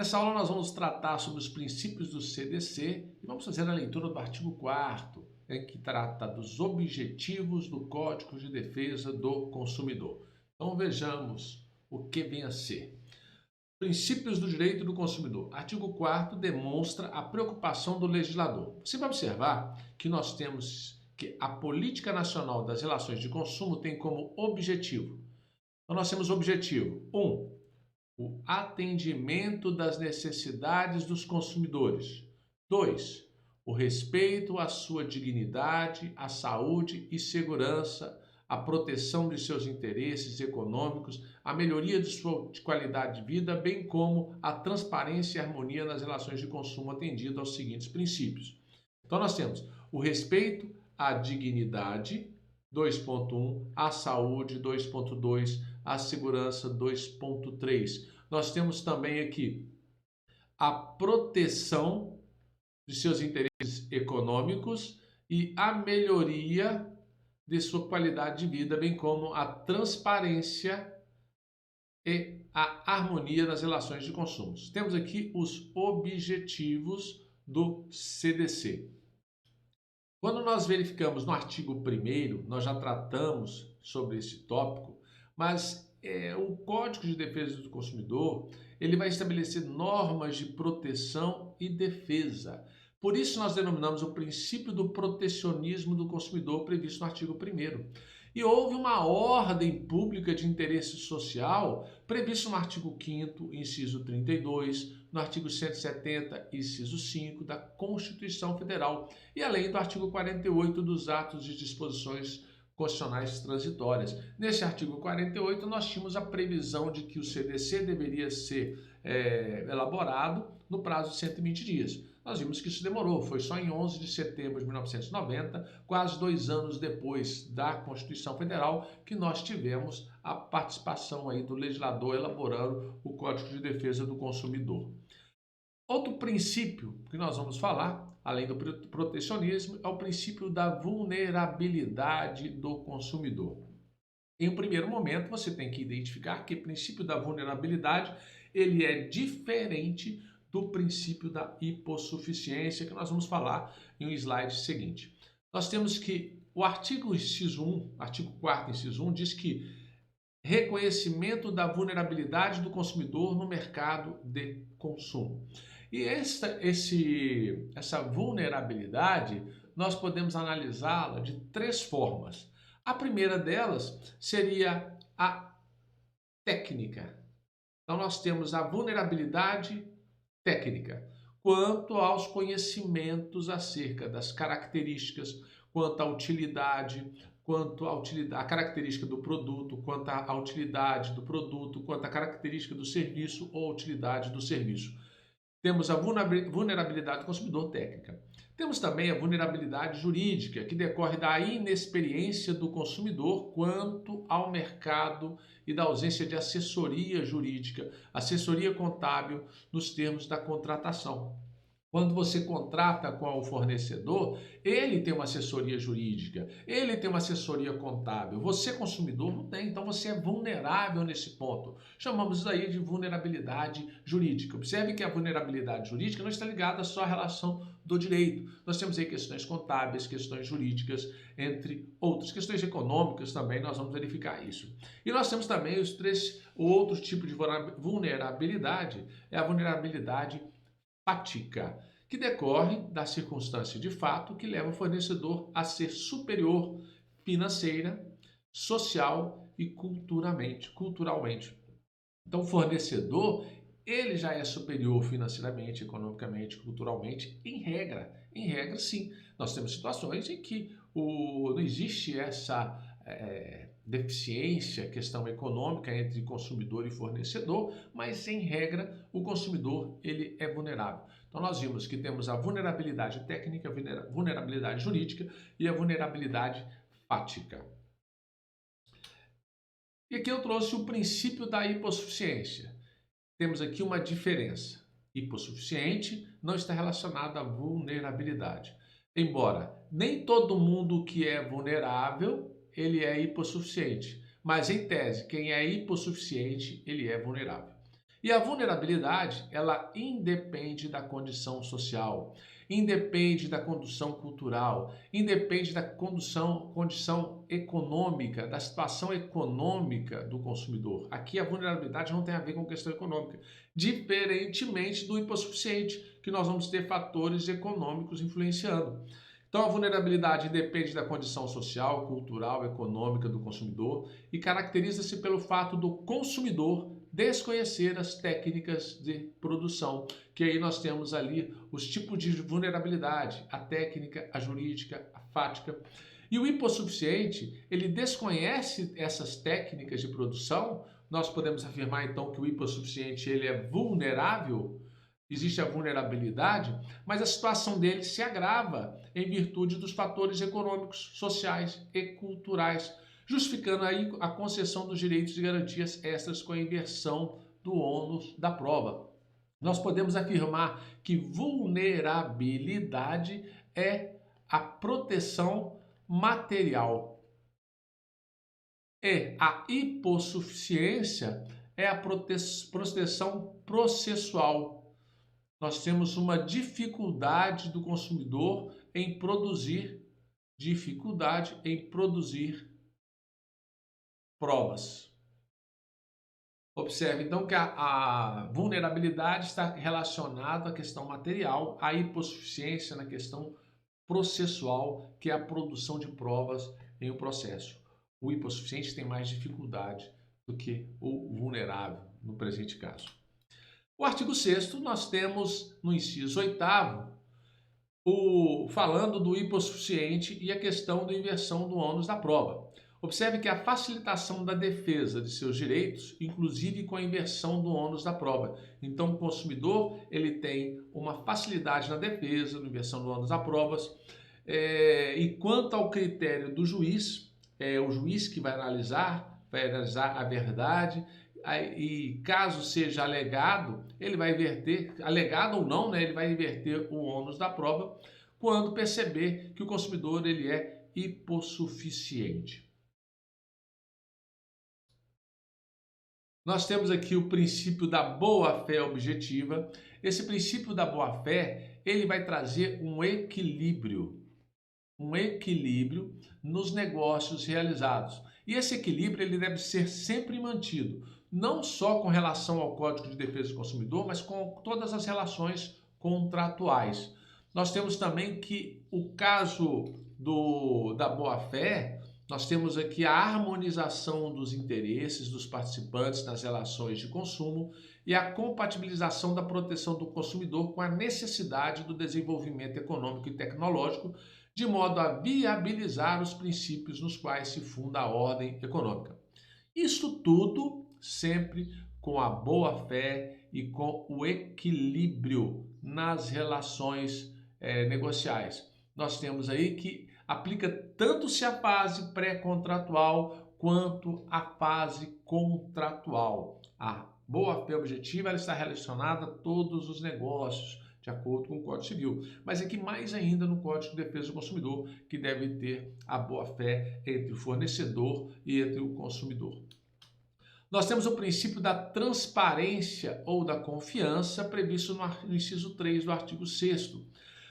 Nessa aula nós vamos tratar sobre os princípios do CDC e vamos fazer a leitura do artigo 4º, que trata dos objetivos do Código de Defesa do Consumidor. Então vejamos o que vem a ser. Princípios do direito do consumidor. Artigo 4º demonstra a preocupação do legislador. Você vai observar que nós temos que a Política Nacional das Relações de Consumo tem como objetivo. Então nós temos o objetivo 1. O atendimento das necessidades dos consumidores. 2. O respeito à sua dignidade, à saúde e segurança, a proteção de seus interesses econômicos, a melhoria de sua qualidade de vida, bem como a transparência e harmonia nas relações de consumo atendido aos seguintes princípios. Então nós temos o respeito à dignidade, 2.1, à saúde, 2.2, à segurança, 2.3. Nós temos também aqui a proteção de seus interesses econômicos e a melhoria de sua qualidade de vida, bem como a transparência e a harmonia nas relações de consumo. Temos aqui os objetivos do CDC. Quando nós verificamos no artigo 1º, nós já tratamos sobre esse tópico, mas o Código de Defesa do Consumidor ele vai estabelecer normas de proteção e defesa. Por isso nós denominamos o princípio do protecionismo do consumidor previsto no artigo 1º. E houve uma ordem pública de interesse social prevista no artigo 5º, inciso 32, no artigo 170, inciso 5 da Constituição Federal e além do artigo 48 dos atos de disposições constitucionais transitórias. Nesse artigo 48, nós tínhamos a previsão de que o CDC deveria ser elaborado no prazo de 120 dias. Nós vimos que isso demorou, foi só em 11 de setembro de 1990, quase 2 anos depois da Constituição Federal, que nós tivemos a participação aí do legislador elaborando o Código de Defesa do Consumidor. Outro princípio que nós vamos falar, além do protecionismo, é o princípio da vulnerabilidade do consumidor. Em um primeiro momento, você tem que identificar que o princípio da vulnerabilidade ele é diferente do princípio da hipossuficiência, que nós vamos falar em um slide seguinte. Nós temos que o artigo inciso 1, artigo 4º, inciso 1, diz que reconhecimento da vulnerabilidade do consumidor no mercado de consumo. E essa vulnerabilidade, nós podemos analisá-la de 3 formas. A primeira delas seria a técnica. Então, nós temos a vulnerabilidade técnica, quanto aos conhecimentos acerca das características, quanto à utilidade, a característica do produto, quanto à utilidade do produto, quanto à característica do serviço ou a utilidade do serviço. Temos a vulnerabilidade do consumidor técnica. Temos também a vulnerabilidade jurídica, que decorre da inexperiência do consumidor quanto ao mercado e da ausência de assessoria jurídica, assessoria contábil nos termos da contratação. Quando você contrata com o fornecedor, ele tem uma assessoria jurídica, ele tem uma assessoria contábil. Você, consumidor, não tem, então você é vulnerável nesse ponto. Chamamos isso aí de vulnerabilidade jurídica. Observe que a vulnerabilidade jurídica não está ligada só à relação do direito. Nós temos aí questões contábeis, questões jurídicas, entre outras. Questões econômicas também, nós vamos verificar isso. E nós temos também o outro tipo de vulnerabilidade, é a vulnerabilidade fática, que decorre da circunstância de fato que leva o fornecedor a ser superior financeira, social e culturalmente. Então, o fornecedor, ele já é superior financeiramente, economicamente, culturalmente, em regra, sim. Nós temos situações em que não existe essa deficiência, questão econômica entre consumidor e fornecedor, mas em regra o consumidor ele é vulnerável. Então nós vimos que temos a vulnerabilidade técnica, a vulnerabilidade jurídica e a vulnerabilidade fática. E aqui eu trouxe o princípio da hipossuficiência. Temos aqui uma diferença. Hipossuficiente não está relacionado à vulnerabilidade. Embora nem todo mundo que é vulnerável ele é hipossuficiente, mas em tese, quem é hipossuficiente, ele é vulnerável. E a vulnerabilidade, ela independe da condição social, independe da condição cultural, independe da condição econômica, da situação econômica do consumidor. Aqui a vulnerabilidade não tem a ver com questão econômica, diferentemente do hipossuficiente, que nós vamos ter fatores econômicos influenciando. Então, a vulnerabilidade depende da condição social, cultural, econômica do consumidor e caracteriza-se pelo fato do consumidor desconhecer as técnicas de produção, que aí nós temos ali os tipos de vulnerabilidade, a técnica, a jurídica, a fática. E o hipossuficiente, ele desconhece essas técnicas de produção. Nós podemos afirmar então que o hipossuficiente ele é vulnerável. Existe a vulnerabilidade, mas a situação dele se agrava em virtude dos fatores econômicos, sociais e culturais, justificando aí a concessão dos direitos e garantias extras com a inversão do ônus da prova. Nós podemos afirmar que vulnerabilidade é a proteção material e a hipossuficiência é a proteção processual. Nós temos uma dificuldade do consumidor em produzir provas. Observe então que a vulnerabilidade está relacionada à questão material, a hipossuficiência na questão processual, que é a produção de provas em um processo. O hipossuficiente tem mais dificuldade do que o vulnerável no presente caso. O artigo 6º, nós temos no inciso 8º, falando do hipossuficiente e a questão da inversão do ônus da prova. Observe que a facilitação da defesa de seus direitos, inclusive com a inversão do ônus da prova. Então, o consumidor ele tem uma facilidade na defesa, na inversão do ônus da prova. E quanto ao critério do juiz, é o juiz que vai analisar a verdade. E caso seja alegado, ele vai inverter, alegado ou não, né, ele vai inverter o ônus da prova quando perceber que o consumidor ele é hipossuficiente. Nós temos aqui o princípio da boa-fé objetiva. Esse princípio da boa-fé, ele vai trazer um equilíbrio nos negócios realizados. E esse equilíbrio ele deve ser sempre mantido, não só com relação ao Código de Defesa do Consumidor, mas com todas as relações contratuais. Nós temos também que o caso da boa-fé, nós temos aqui a harmonização dos interesses dos participantes nas relações de consumo e a compatibilização da proteção do consumidor com a necessidade do desenvolvimento econômico e tecnológico, de modo a viabilizar os princípios nos quais se funda a ordem econômica. Isso tudo sempre com a boa-fé e com o equilíbrio nas relações negociais. Nós temos aí que aplica tanto-se a fase pré-contratual quanto a fase contratual. A boa-fé objetiva ela está relacionada a todos os negócios, de acordo com o Código Civil. Mas aqui mais ainda no Código de Defesa do Consumidor, que deve ter a boa-fé entre o fornecedor e entre o consumidor. Nós temos o princípio da transparência ou da confiança previsto no inciso 3 do artigo 6º.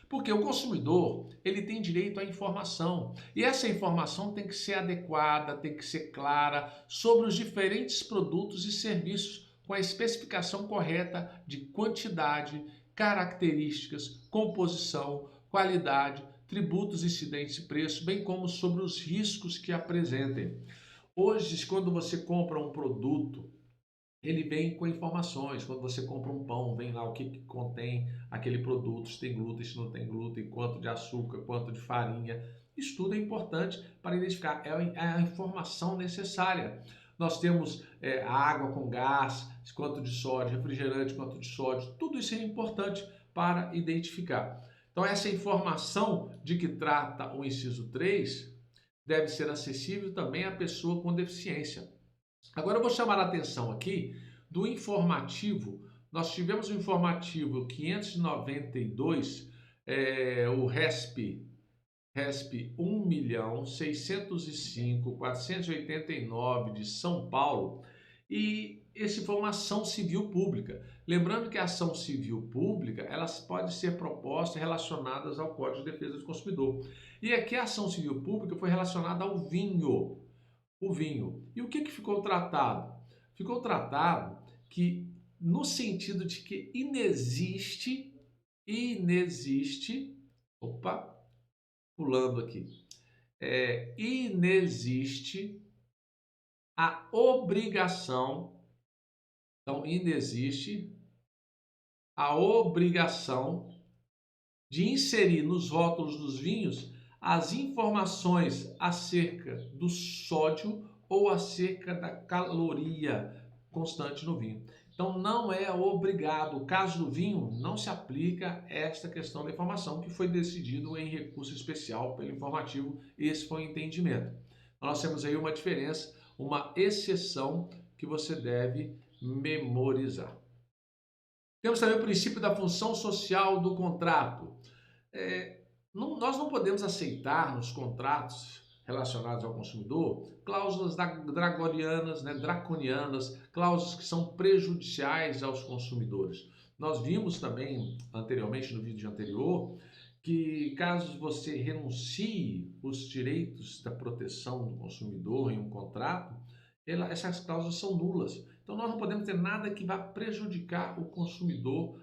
Porque o consumidor, ele tem direito à informação, e essa informação tem que ser adequada, tem que ser clara sobre os diferentes produtos e serviços com a especificação correta de quantidade, características, composição, qualidade, tributos, incidentes e preço, bem como sobre os riscos que apresentem. Hoje, quando você compra um produto, ele vem com informações. Quando você compra um pão, vem lá o que contém aquele produto, se tem glúten, se não tem glúten, quanto de açúcar, quanto de farinha. Isso tudo é importante para identificar, é a informação necessária. Nós temos a água com gás, quanto de sódio, refrigerante, quanto de sódio, tudo isso é importante para identificar. Então essa informação de que trata o inciso 3 deve ser acessível também à pessoa com deficiência. Agora eu vou chamar a atenção aqui do informativo. Nós tivemos o informativo 592, o RESP 1.605.489 de São Paulo, e esse foi uma ação civil pública. Lembrando que a ação civil pública, elas pode ser proposta relacionadas ao Código de Defesa do Consumidor. E aqui a ação civil pública foi relacionada ao vinho, o vinho. E o que ficou tratado? Ficou tratado que no sentido de que inexiste, opa, pulando aqui, inexiste a obrigação, então inexiste a obrigação de inserir nos rótulos dos vinhos as informações acerca do sódio ou acerca da caloria constante no vinho. Então não é obrigado, o caso do vinho não se aplica esta questão da informação que foi decidido em recurso especial pelo informativo, esse foi o entendimento. Então, nós temos aí uma diferença, uma exceção que você deve memorizar. Temos também o princípio da função social do contrato. Nós não podemos aceitar nos contratos relacionados ao consumidor cláusulas draconianas, cláusulas que são prejudiciais aos consumidores. Nós vimos também anteriormente, no vídeo anterior, que caso você renuncie os direitos da proteção do consumidor em um contrato, essas cláusulas são nulas. Então nós não podemos ter nada que vá prejudicar o consumidor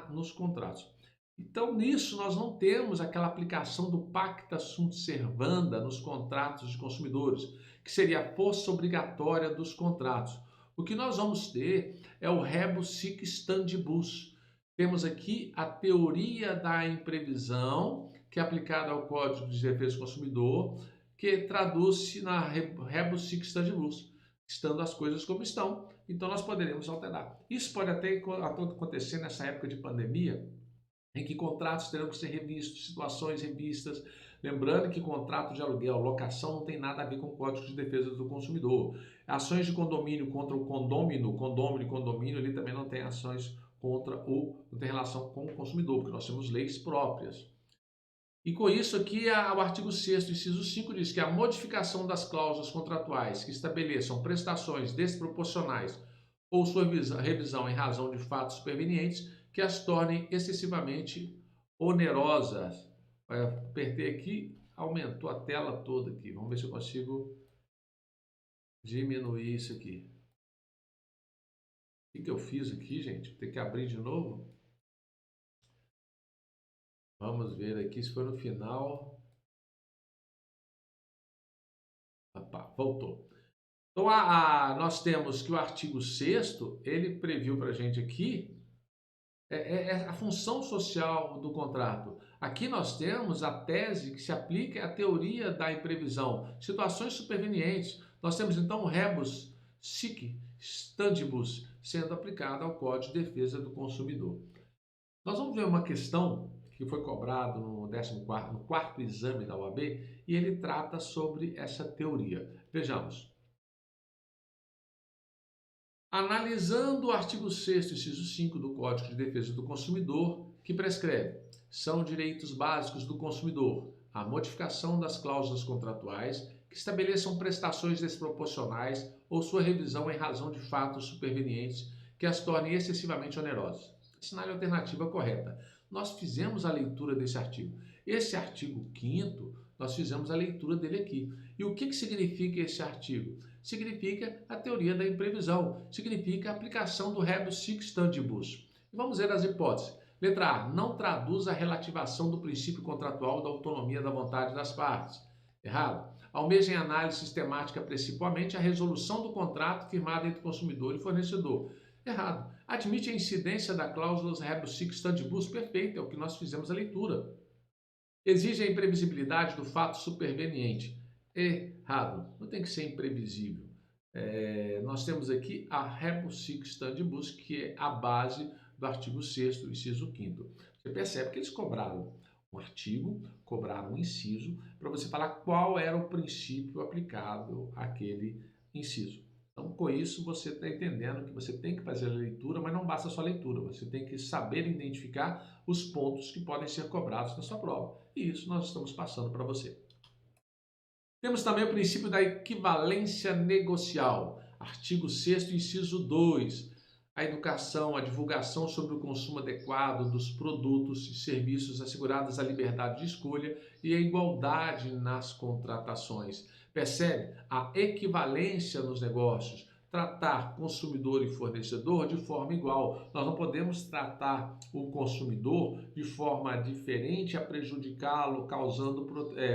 nos contratos. Então, nisso, nós não temos aquela aplicação do pacta sunt servanda nos contratos de consumidores, que seria a força obrigatória dos contratos. O que nós vamos ter é o rebus sic stantibus. Temos aqui a teoria da imprevisão, que é aplicada ao Código de Defesa do Consumidor, que traduz-se na rebus sic stantibus, estando as coisas como estão, então nós poderemos alterar. Isso pode até acontecer nessa época de pandemia, em que contratos terão que ser revistos, situações revistas. Lembrando que contrato de aluguel, locação não tem nada a ver com o Código de Defesa do Consumidor. Ações de condomínio contra o condomínio, ele também não tem ações não tem relação com o consumidor, porque nós temos leis próprias. E com isso aqui, o artigo 6º, inciso 5, diz que a modificação das cláusulas contratuais que estabeleçam prestações desproporcionais ou sua revisão em razão de fatos supervenientes que as tornem excessivamente onerosas. Apertei aqui, aumentou a tela toda aqui. Vamos ver se eu consigo diminuir isso aqui. O que eu fiz aqui, gente? Vou ter que abrir de novo. Vamos ver aqui se foi no final. Opa, voltou. Então, nós temos que o artigo 6º, ele previu para a gente aqui a função social do contrato. Aqui nós temos a tese que se aplica à teoria da imprevisão, situações supervenientes. Nós temos então o rebus sic stantibus sendo aplicado ao Código de Defesa do Consumidor. Nós vamos ver uma questão que foi cobrado no 4º exame da OAB e ele trata sobre essa teoria. Vejamos. Analisando o artigo 6º, inciso 5 do Código de Defesa do Consumidor, que prescreve: são direitos básicos do consumidor a modificação das cláusulas contratuais que estabeleçam prestações desproporcionais ou sua revisão em razão de fatos supervenientes que as tornem excessivamente onerosas. Assinale a alternativa correta. Nós fizemos a leitura desse artigo. Esse artigo 5º, nós fizemos a leitura dele aqui. E o que significa esse artigo? Significa a teoria da imprevisão, significa a aplicação do rebus sic stantibus. Vamos ver as hipóteses. Letra A, não traduz a relativação do princípio contratual da autonomia da vontade das partes. Errado. Almeja em análise sistemática precipuamente a resolução do contrato firmado entre consumidor e fornecedor. Errado. Admite a incidência da cláusula rebus sic stantibus. Perfeito, é o que nós fizemos a leitura. Exige a imprevisibilidade do fato superveniente. Errado. Não tem que ser imprevisível. Nós temos aqui a rebus sic stantibus, que é a base do artigo 6º, inciso 5º. Você percebe que eles cobraram um artigo, cobraram um inciso, para você falar qual era o princípio aplicável àquele inciso. Então, com isso, você está entendendo que você tem que fazer a leitura, mas não basta só a leitura, você tem que saber identificar os pontos que podem ser cobrados na sua prova. E isso nós estamos passando para você. Temos também o princípio da equivalência negocial. Artigo 6º, inciso 2. A educação, a divulgação sobre o consumo adequado dos produtos e serviços, asseguradas a liberdade de escolha e a igualdade nas contratações. Percebe? A equivalência nos negócios. Tratar consumidor e fornecedor de forma igual. Nós não podemos tratar o consumidor de forma diferente a prejudicá-lo, causando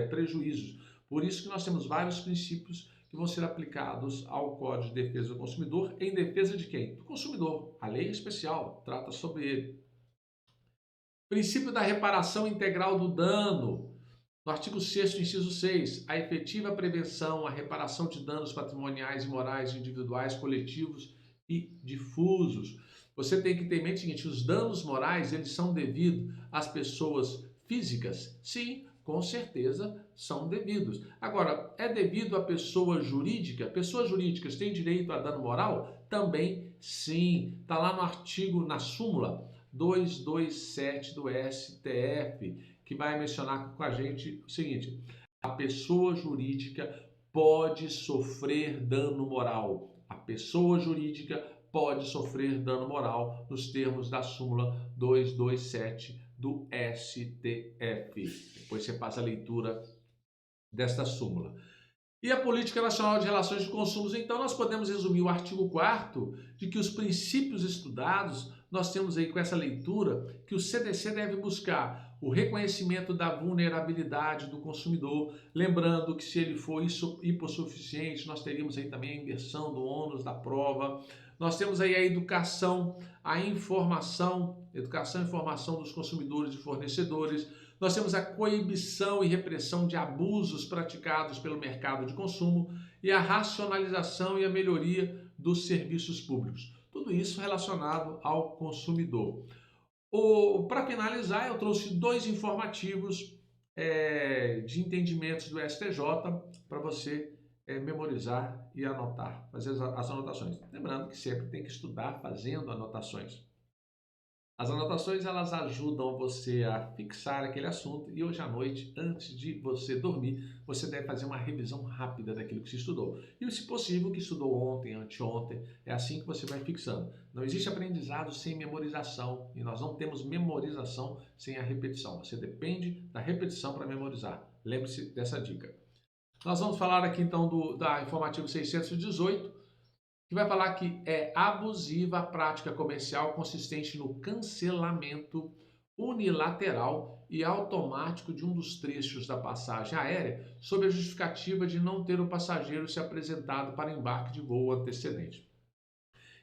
prejuízos. Por isso que nós temos vários princípios que vão ser aplicados ao Código de Defesa do Consumidor em defesa de quem? Do consumidor. A lei especial trata sobre ele. Princípio da reparação integral do dano. No artigo 6º, inciso 6, a efetiva prevenção, a reparação de danos patrimoniais e morais individuais, coletivos e difusos. Você tem que ter em mente o seguinte, os danos morais, eles são devidos às pessoas físicas? Sim, com certeza são devidos. Agora, é devido à pessoa jurídica? Pessoas jurídicas têm direito a dano moral? Também sim. Está lá no artigo, na súmula 227 do STF, que vai mencionar com a gente o seguinte: a pessoa jurídica pode sofrer dano moral. A pessoa jurídica pode sofrer dano moral nos termos da súmula 227 do STF. Depois você faz a leitura desta súmula. E a Política Nacional de Relações de Consumos, então nós podemos resumir o artigo 4º de que os princípios estudados, nós temos aí com essa leitura que o CDC deve buscar o reconhecimento da vulnerabilidade do consumidor, lembrando que se ele for hipossuficiente, nós teríamos aí também a inversão do ônus da prova. Nós temos aí a educação, a informação, educação e informação dos consumidores e fornecedores. Nós temos a coibição e repressão de abusos praticados pelo mercado de consumo e a racionalização e a melhoria dos serviços públicos. Tudo isso relacionado ao consumidor. Para finalizar, eu trouxe 2 informativos de entendimentos do STJ para você memorizar e anotar, fazer as anotações. Lembrando que sempre tem que estudar fazendo anotações. As anotações, elas ajudam você a fixar aquele assunto e hoje à noite, antes de você dormir, você deve fazer uma revisão rápida daquilo que se estudou. E, se possível, que estudou ontem, anteontem, é assim que você vai fixando. Não existe aprendizado sem memorização e nós não temos memorização sem a repetição. Você depende da repetição para memorizar. Lembre-se dessa dica. Nós vamos falar aqui então da informativo 618, que vai falar que é abusiva a prática comercial consistente no cancelamento unilateral e automático de um dos trechos da passagem aérea sob a justificativa de não ter o passageiro se apresentado para embarque de voo antecedente.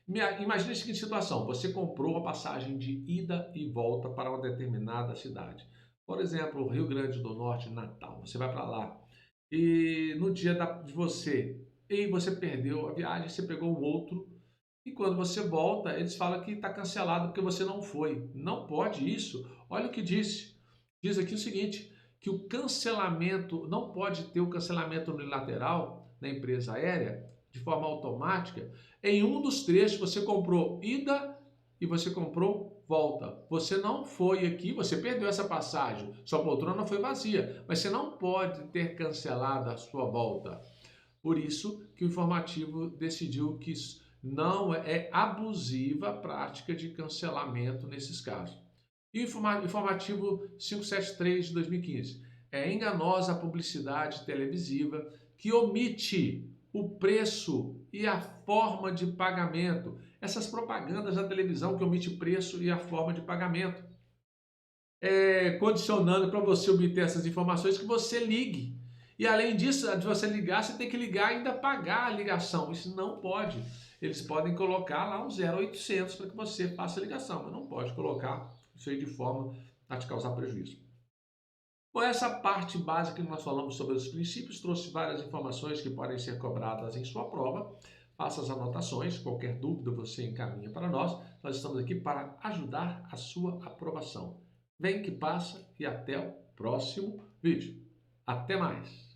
Imagine a seguinte situação: você comprou a passagem de ida e volta para uma determinada cidade. Por exemplo, Rio Grande do Norte, Natal. Você vai para lá e no dia de você perdeu a viagem, você pegou um outro e quando você volta, eles falam que está cancelado porque você não foi. Não pode isso. Olha o que disse. Diz aqui o seguinte, que o cancelamento, não pode ter o cancelamento unilateral na empresa aérea de forma automática. Em um dos trechos você comprou ida e você comprou volta. Você não foi aqui, você perdeu essa passagem, sua poltrona foi vazia, mas você não pode ter cancelado a sua volta. Por isso que o informativo decidiu que não é abusiva a prática de cancelamento nesses casos. E o informativo 573 de 2015. É enganosa a publicidade televisiva que omite o preço e a forma de pagamento. Essas propagandas da televisão que omite o preço e a forma de pagamento. Condicionando para você obter essas informações que você ligue. E além disso, de você ligar, você tem que ligar e ainda pagar a ligação. Isso não pode. Eles podem colocar lá um 0800 para que você faça a ligação, mas não pode colocar isso aí de forma a te causar prejuízo. Com essa parte básica que nós falamos sobre os princípios, trouxe várias informações que podem ser cobradas em sua prova. Faça as anotações, qualquer dúvida você encaminha para nós. Nós estamos aqui para ajudar a sua aprovação. Vem que passa e até o próximo vídeo. Até mais!